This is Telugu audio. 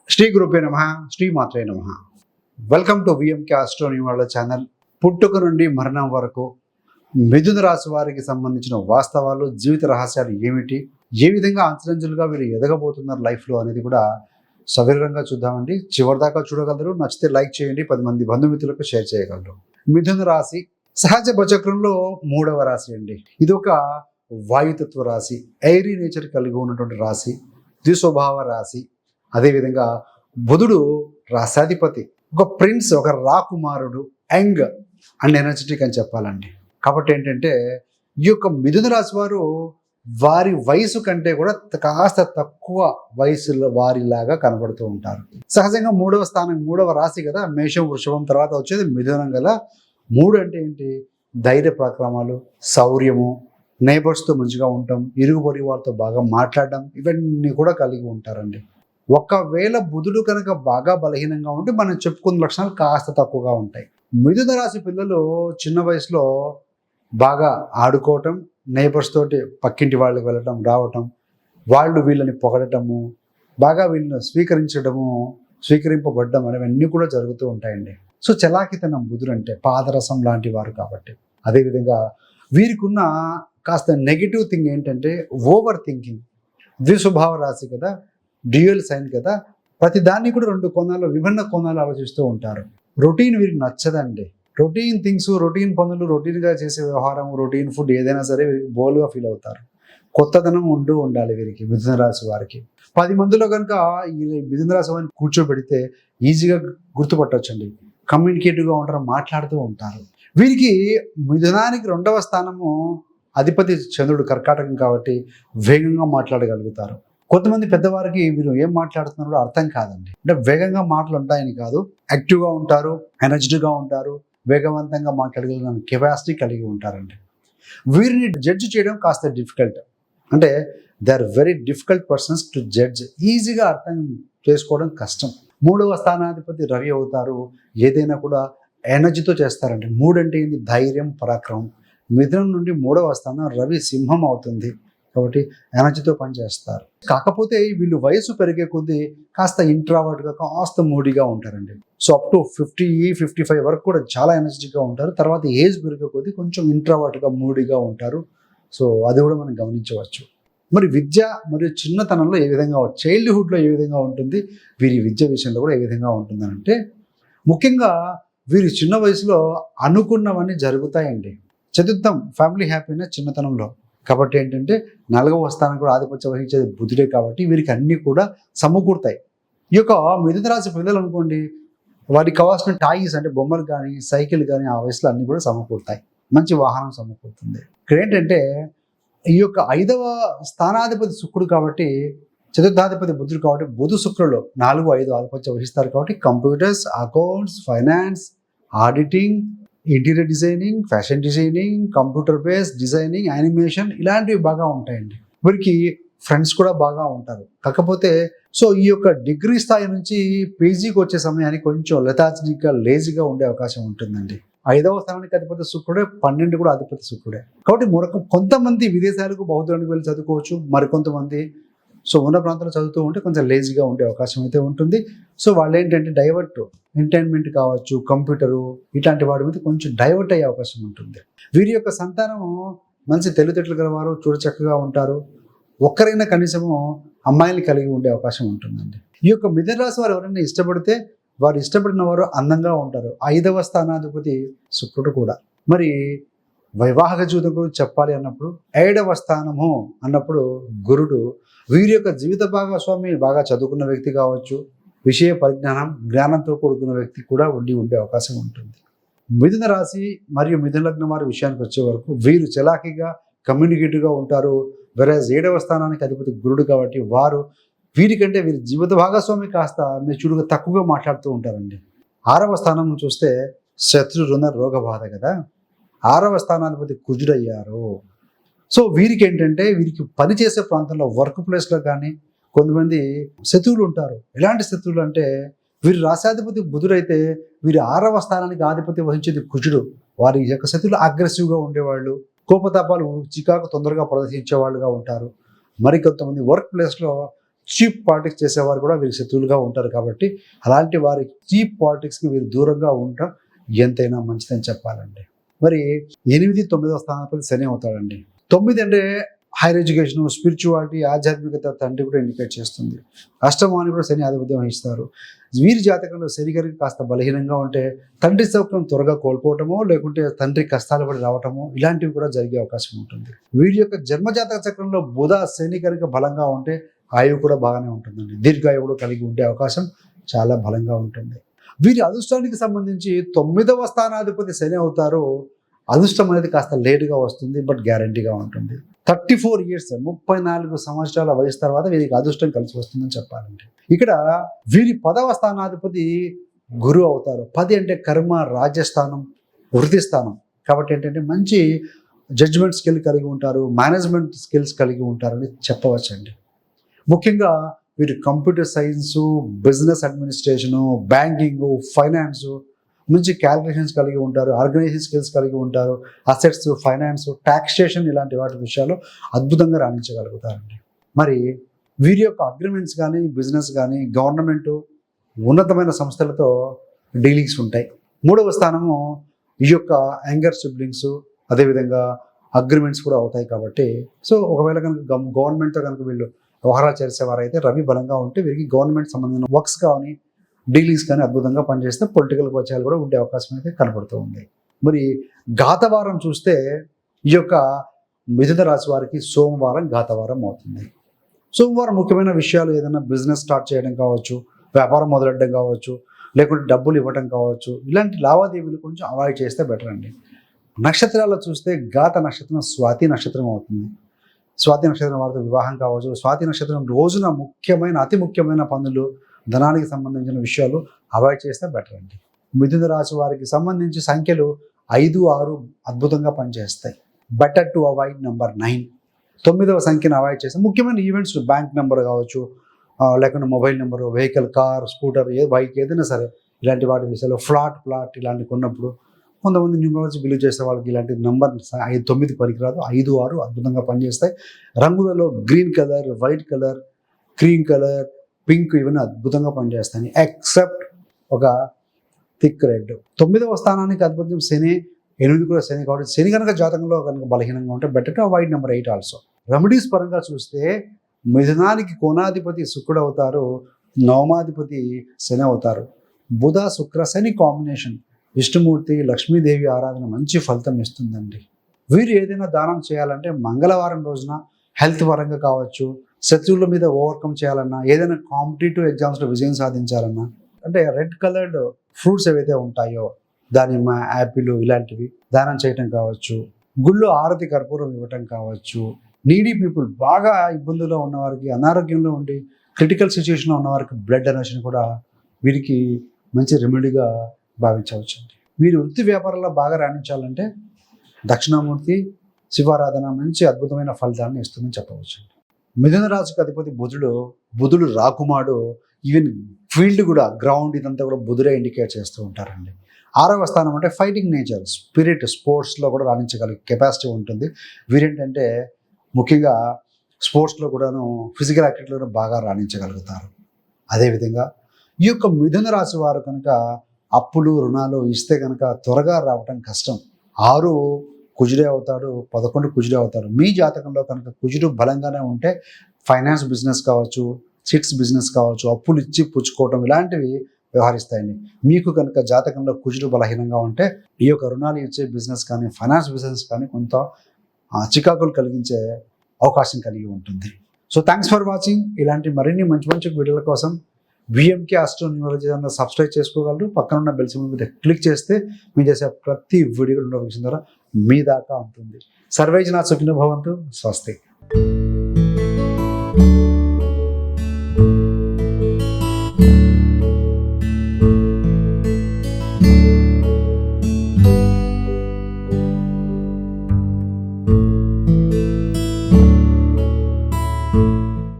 శ్రీ గురుభ్యో నమః, శ్రీ మాత్రే నమః. Welcome to VMK astro numerology channel. పుట్టుక నుండి మరణం వరకు మిథున రాశి వారికి సంబంధించిన వాస్తవాలు, జీవిత రహస్యాలు ఏమిటి, ఏ విధంగా అంచెలంచెలుగా వీళ్ళు ఎదగబోతున్నారు లైఫ్లో అనేది కూడా సవివరంగా చూద్దామండి. చివరిదాకా చూడగలరు. నచ్చితే లైక్ చేయండి, 10 మంది బంధుమిత్రులకు షేర్ చేయగలరు. మిథున రాశి సహజ బచక్రంలో 3వ రాశి అండి. ఇది ఒక వాయుతత్వ రాశి, ఎయిరీ నేచర్ కలిగి ఉన్నటువంటి రాశి, ద్విస్వభావ రాశి. అదేవిధంగా బుధుడు రాశాధిపతి, ఒక ప్రిన్స్, ఒక రాకుమారుడు, యంగ్ అండ్ ఎనర్జెటిక్ అని చెప్పాలండి. కాబట్టి ఏంటంటే ఈ యొక్క మిథున రాశి వారు వారి వయసు కంటే కూడా కాస్త తక్కువ వయసులో వారిలాగా కనబడుతూ ఉంటారు. సహజంగా 3వ స్థానం, 3వ రాశి కదా, మేషం, వృషభం తర్వాత వచ్చేది మిథునం కదా. 3 అంటే ఏంటి? ధైర్య పరాక్రమాలు, శౌర్యము, నేబర్స్తో మంచిగా ఉండటం, ఇరుగు పొరుగు వాళ్ళతో బాగా మాట్లాడడం, ఇవన్నీ కూడా కలిగి ఉంటారండి. ఒకవేళ బుధుడు కనుక బాగా బలహీనంగా ఉంటే మనం చెప్పుకున్న లక్షణాలు కాస్త తక్కువగా ఉంటాయి. మిథున రాశి పిల్లలు చిన్న వయసులో బాగా ఆడుకోవటం, నేబర్స్ తోటి పక్కింటి వాళ్ళకి వెళ్ళటం, రావటం, వాళ్ళు వీళ్ళని పొగడటము, బాగా వీళ్ళని స్వీకరింపబడ్డం అనేవన్నీ కూడా జరుగుతూ ఉంటాయండి. సో చలాకితనం బుధుడు అంటే పాదరసం లాంటి వారు కాబట్టి. అదేవిధంగా వీరికి ఉన్న కాస్త నెగిటివ్ థింగ్ ఏంటంటే ఓవర్ థింకింగ్. ద్విస్వభావ రాశి కదా, డ్యూయల్ సైన్ కదా, ప్రతి దాన్ని కూడా 2 కోణాల్లో, విభిన్న కోణాలు ఆలోచిస్తూ ఉంటారు. రొటీన్ వీరికి నచ్చదండి. రొటీన్ థింగ్స్, రొటీన్ పనులు, రొటీన్గా చేసే వ్యవహారం, రొటీన్ ఫుడ్ ఏదైనా సరే బోల్గా ఫీల్ అవుతారు. కొత్తదనం ఉండాలి వీరికి, మిథున రాశి వారికి. 10 మందిలో కనుక ఈ మిథున రాశి వారిని కూర్చోబెడితే ఈజీగా గుర్తుపట్టవచ్చండి. కమ్యూనికేటివ్గా ఉంటారు, మాట్లాడుతూ ఉంటారు. వీరికి మిథునానికి 2వ స్థానము అధిపతి చంద్రుడు, కర్కాటకం కాబట్టి వేగంగా మాట్లాడగలుగుతారు. కొంతమంది పెద్దవారికి వీరు ఏం మాట్లాడుతున్నారో అర్థం కాదండి. అంటే వేగంగా మాటలు ఉంటాయని కాదు, యాక్టివ్గా ఉంటారు, ఎనర్జెటిక్గా ఉంటారు, వేగవంతంగా మాట్లాడగలిగిన కెపాసిటీ కలిగి ఉంటారండి. వీరిని జడ్జి చేయడం కాస్త డిఫికల్ట్. అంటే they are very difficult persons to judge. ఈజీగా అర్థం చేసుకోవడం కష్టం. 3వ స్థానాధిపతి రవి అవుతారు. ఏదైనా కూడా ఎనర్జీతో చేస్తారండి. 3 అంటే ఏంటి? ధైర్యం, పరాక్రమం. మిథునం నుండి 3వ స్థానం రవి సింహం అవుతుంది కాబట్టి ఎనర్జీతో పనిచేస్తారు. కాకపోతే వీళ్ళు వయసు పెరిగే కొద్దీ కాస్త ఇంట్రావర్ట్గా, కాస్త మూడీగా ఉంటారండి. సో అప్ టు 50-55 వరకు కూడా చాలా ఎనర్జెటిక్గా ఉంటారు. తర్వాత ఏజ్ పెరిగే కొద్దీ కొంచెం ఇంట్రావర్ట్గా, మూడీగా ఉంటారు. సో అది కూడా మనం గమనించవచ్చు. మరి విద్య మరియు చిన్నతనంలో ఏ విధంగా, చైల్డ్హుడ్లో ఏ విధంగా ఉంటుంది, వీరి విద్య విషయంలో కూడా ఏ విధంగా ఉంటుందని అంటే, ముఖ్యంగా వీరి చిన్న వయసులో అనుకున్నవన్నీ జరుగుతాయండి. చతుర్థం ఫ్యామిలీ హ్యాపీనెస్ చిన్నతనంలో. కాబట్టి ఏంటంటే 4వ స్థానం కూడా ఆధిపత్యం వహించేది బుధుడే కాబట్టి వీరికి అన్నీ కూడా సమకూరుతాయి. ఈ యొక్క మిథున రాశి పిల్లలు అనుకోండి, వారికి కావాల్సిన టాయిస్ అంటే బొమ్మలు కానీ, సైకిల్ కానీ ఆ వయసులో అన్నీ కూడా సమకూరుతాయి. మంచి వాహనం సమకూరుతుంది. ఇక్కడ ఏంటంటే ఈ యొక్క 5వ స్థానాధిపతి శుక్రుడు కాబట్టి, చతుర్థాధిపతి బుధుడు కాబట్టి, బుధు శుక్రులు 4, 5 ఆధిపత్యం వహిస్తారు కాబట్టి computers, accounts, finance, auditing, interior designing, fashion designing, computer based designing, animation ఇలాంటివి బాగా ఉంటాయండి. వీరికి ఫ్రెండ్స్ కూడా బాగా ఉంటారు. కాకపోతే సో ఈ యొక్క డిగ్రీ స్థాయి నుంచి పీజీకి వచ్చే సమయానికి కొంచెం లెథార్జిక్గా, లేజీగా ఉండే అవకాశం ఉంటుందండి. 5వ స్థానానికి అధిపతి శుక్రుడే, 12 కూడా అధిపతి శుక్రుడే. కాబట్టి కొంతమంది విదేశాలకు, బౌద్ధానికి వెళ్ళి చదువుకోవచ్చు. మరికొంతమంది సో ఉన్న ప్రాంతంలో చదువుతూ ఉంటే కొంచెం లేజీగా ఉండే అవకాశం అయితే ఉంటుంది. సో వాళ్ళు ఏంటంటే డైవర్ట్, ఎంటర్టైన్మెంట్ కావచ్చు, కంప్యూటరు ఇట్లాంటి వాటి మీద కొంచెం డైవర్ట్ అయ్యే అవకాశం ఉంటుంది. వీరి యొక్క సంతానము మంచి తెలివితేటలు గలవారు, చూడచక్కగా ఉంటారు. ఒక్కరైనా కనీసము అమ్మాయిని కలిగి ఉండే అవకాశం ఉంటుందండి. ఈ యొక్క మిథున రాశి వారు ఎవరైనా ఇష్టపడితే వారు ఇష్టపడిన వారు అందంగా ఉంటారు. 5వ స్థానాధిపతి శుక్రుడు కూడా. మరి వైవాహిక జీవితం గురించి చెప్పాలి అన్నప్పుడు 7వ స్థానము అన్నప్పుడు గురుడు. వీరి యొక్క జీవిత భాగస్వామి బాగా చదువుకున్న వ్యక్తి కావచ్చు, విషయ పరిజ్ఞానం, జ్ఞానంతో కూడుకున్న వ్యక్తి కూడా ఉండే అవకాశం ఉంటుంది. మిథున రాశి మరియు మిథున లగ్నం వారి విషయానికి వచ్చే వరకు వీరు చలాకీగా, కమ్యూనికేటివ్గా ఉంటారు. వెరాజ్ 7వ స్థానానికి అధిపతి గురుడు కాబట్టి వీరికంటే వీరి జీవిత భాగస్వామి కాస్త మెచ్యూర్గా, తక్కువగా మాట్లాడుతూ ఉంటారండి. 6వ స్థానం చూస్తే శత్రు రుణ రోగ బాధ కదా, 6వ స్థానాధిపతి కుజుడయ్యారు. సో వీరికి ఏంటంటే వీరికి పనిచేసే ప్రాంతంలో, వర్క్ ప్లేస్లో కానీ కొంతమంది శత్రువులు ఉంటారు. ఎలాంటి శత్రువులు అంటే, వీరి రాశాధిపతి బుధుడైతే వీరి 6వ స్థానానికి ఆధిపత్యం వహించేది కుజుడు. వారి యొక్క శత్రువులు అగ్రెసివ్గా ఉండేవాళ్ళు, కోపతాపాలు, చికాకు తొందరగా ప్రదర్శించే వాళ్ళుగా ఉంటారు. మరికొంతమంది వర్క్ ప్లేస్లో చీప్ పాలిటిక్స్ చేసేవారు కూడా వీరికి శత్రువులుగా ఉంటారు. కాబట్టి అలాంటి వారి చీప్ పాలిటిక్స్కి వీరు దూరంగా ఉండటం ఎంతైనా మంచిదని చెప్పాలండి. మరి 8, 9వ స్థానాధిపతి శని అవుతాడండి. 9 అంటే హైయర్ ఎడ్యుకేషన్, స్పిరిచువాలిటీ, ఆధ్యాత్మికత తండ్రి కూడా ఇండికేట్ చేస్తుంది. అష్టమాన్ని కూడా శని ఆధిపత్యం వహిస్తారు. వీరి జాతకంలో శని గారికి కాస్త బలహీనంగా ఉంటే తండ్రి సౌఖ్యం త్వరగా కోల్పోవటమో, లేకుంటే తండ్రి కష్టాలు పడి రావటమో ఇలాంటివి కూడా జరిగే అవకాశం ఉంటుంది. వీరి యొక్క జన్మజాతక చక్రంలో బుధ శని కనుక బలంగా ఉంటే ఆయువు కూడా బాగానే ఉంటుందండి. దీర్ఘాయువు కూడా కలిగి ఉండే అవకాశం చాలా బలంగా ఉంటుంది. వీరి అదృష్టానికి సంబంధించి 9వ స్థానాధిపతి శని అవుతారు. అదృష్టం అనేది కాస్త లేటుగా వస్తుంది, బట్ గ్యారంటీగా ఉంటుంది. 34 ఇయర్స్ 34 సంవత్సరాల వయసు తర్వాత వీరికి అదృష్టం కలిసి వస్తుందని చెప్పాలంటే. ఇక్కడ వీరి 10వ స్థానాధిపతి గురువు అవుతారు. 10 అంటే కర్మ, రాజ్యస్థానం, వృత్తి స్థానం. కాబట్టి ఏంటంటే మంచి జడ్జిమెంట్ స్కిల్ కలిగి ఉంటారు, మేనేజ్మెంట్ స్కిల్స్ కలిగి ఉంటారని చెప్పవచ్చండి. ముఖ్యంగా వీరు computer science, business administration, banking, finance మంచి క్యాలిక్యులేషన్స్ కలిగి ఉంటారు, ఆర్గనైజేషన్ స్కిల్స్ కలిగి ఉంటారు, అసెట్స్, ఫైనాన్స్, టాక్సేషన్ ఇలాంటి వాటి విషయాలు అద్భుతంగా రాణించగలుగుతారండి. మరి వీరి యొక్క అగ్రిమెంట్స్ కానీ, బిజినెస్ కానీ, గవర్నమెంట్, ఉన్నతమైన సంస్థలతో డీలింగ్స్ ఉంటాయి. 3వ స్థానము ఈ యొక్క యంగర్ సిబ్లింగ్స్, అదేవిధంగా అగ్రిమెంట్స్ కూడా అవుతాయి. కాబట్టి సో ఒకవేళ కనుక గవర్నమెంట్తో కనుక వీళ్ళు వ్యవహారాలు చేసేవారైతే రవి బలంగా ఉంటే వీరికి గవర్నమెంట్ సంబంధించిన వర్క్స్ కానీ, డీలింగ్స్ కానీ అద్భుతంగా పనిచేస్తే పొలిటికల్ పరిచయాలు కూడా ఉండే అవకాశం అయితే కనబడుతూ ఉంది. మరి ఘాతవారం చూస్తే ఈ యొక్క మిథున రాశి వారికి సోమవారం ఘాతవారం అవుతుంది. సోమవారం ముఖ్యమైన విషయాలు ఏదైనా బిజినెస్ స్టార్ట్ చేయడం కావచ్చు, వ్యాపారం మొదలెట్టడం కావచ్చు, లేకుంటే డబ్బులు ఇవ్వడం కావచ్చు, ఇలాంటి లావాదేవీలు కొంచెం అవాయిడ్ చేస్తే బెటర్ అండి. నక్షత్రాల్లో చూస్తే ఘాత నక్షత్రం స్వాతి నక్షత్రం అవుతుంది. స్వాతి నక్షత్రం వారితో వివాహం కావచ్చు. స్వాతి నక్షత్రం రోజున అతి ముఖ్యమైన పనులు, ధనానికి సంబంధించిన విషయాలు అవాయిడ్ చేస్తే బెటర్ అండి. మిథున రాశి వారికి సంబంధించి సంఖ్యలు 5, 6 అద్భుతంగా పనిచేస్తాయి. Better to avoid number 9. 9వ సంఖ్యను అవాయిడ్ చేస్తే ముఖ్యమైన ఈవెంట్స్, బ్యాంక్ నెంబర్ కావచ్చు, లేకుంటే mobile number, vehicle, car, scooter, bike ఏదైనా సరే ఇలాంటి వాటి విషయాలు, ప్లాట్ ఇలాంటివి కొన్నప్పుడు కొంతమంది న్యూమరాలజీ బిలీవ్ చేసే వాళ్ళకి ఇలాంటి నెంబర్ 9 పనికిరాదు. 5, 6 అద్భుతంగా పనిచేస్తాయి. రంగులలో green colour, white colour, cream colour, pink ఇవన్నీ అద్భుతంగా పనిచేస్తాయి, ఎక్సెప్ట్ ఒక థిక్ రెడ్. 9వ స్థానానికి అద్భుతం శని, 8 కూడా శని. కాబట్టి శని కనుక జాతకంలో కనుక బలహీనంగా ఉంటే better to avoid number 8 also. Remedies పరంగా చూస్తే మిథునానికి కోణాధిపతి శుక్రుడు అవుతారు, నవమాధిపతి శని అవుతారు. బుధ, శుక్ర, శని కాంబినేషన్ విష్ణుమూర్తి, లక్ష్మీదేవి ఆరాధన మంచి ఫలితం ఇస్తుందండి. వీరు ఏదైనా దానం చేయాలంటే మంగళవారం రోజున హెల్త్ పరంగా కావచ్చు, శత్రువుల మీద ఓవర్కమ్ చేయాలన్నా, ఏదైనా కాంపిటేటివ్ ఎగ్జామ్స్లో విజయం సాధించాలన్నా, అంటే రెడ్ కలర్డ్ ఫ్రూట్స్ ఏవైతే ఉంటాయో దానిమ్మ, యాపిల్ ఇలాంటివి దానం చేయటం కావచ్చు, గుళ్ళో ఆరతి కర్పూరం ఇవ్వటం కావచ్చు. నీడీ పీపుల్, బాగా ఇబ్బందుల్లో ఉన్నవారికి, అనారోగ్యంలో ఉండి క్రిటికల్ సిచ్యువేషన్లో ఉన్నవారికి బ్లడ్ డొనేషన్ కూడా వీరికి మంచి రెమెడీగా భావించవచ్చు. వీరు వృత్తి వ్యాపారాల్లో బాగా రాణించాలంటే దక్షిణామూర్తి శివారాధన మంచి అద్భుతమైన ఫలితాన్ని ఇస్తుందని చెప్పవచ్చు. మిథున రాశికి అధిపతి బుధుడు రాకుమాడు, ఈవెన్ ఫీల్డ్ కూడా, గ్రౌండ్ ఇదంతా కూడా బుధుడే ఇండికేట్ చేస్తూ ఉంటారండి. 6వ స్థానం అంటే ఫైటింగ్ నేచర్, స్పిరిట్, స్పోర్ట్స్లో కూడా రాణించగలిగే కెపాసిటీ ఉంటుంది. వీరేంటంటే ముఖ్యంగా స్పోర్ట్స్లో కూడాను, ఫిజికల్ యాక్టివిటీలో బాగా రాణించగలుగుతారు. అదేవిధంగా ఈ యొక్క మిథున రాశి వారు కనుక అప్పులు, రుణాలు ఇస్తే కనుక త్వరగా రావటం కష్టం. 6 కుజుడే అవుతాడు, 11 కుజుడే అవుతాడు. మీ జాతకంలో కనుక కుజుడు బలంగానే ఉంటే ఫైనాన్స్ బిజినెస్ కావచ్చు, సిట్స్ బిజినెస్ కావచ్చు, అప్పులు ఇచ్చి పుచ్చుకోవటం ఇలాంటివి వ్యవహరిస్తాయండి. మీకు కనుక జాతకంలో కుజుడు బలహీనంగా ఉంటే ఈ యొక్క రుణాలు ఇచ్చే బిజినెస్ కానీ, ఫైనాన్స్ బిజినెస్ కానీ కొంత చికాకులు కలిగించే అవకాశం కలిగి ఉంటుంది. So thanks for watching. ఇలాంటి మరిన్ని మంచి మంచి వీడియోల కోసం విఎంకే ఆస్ట్రో న్యూమరాలజీ అన్న సబ్స్క్రైబ్ చేసుకోగలరు. పక్కన ఉన్న బెల్ సింబల్ మీద క్లిక్ చేస్తే మీరు చేసే ప్రతి వీడియో నోటిఫికేషన్ ద్వారా మీ దాకా ఉంటుంది. సర్వే జనా సుఖినో భవంతు. స్వస్తి.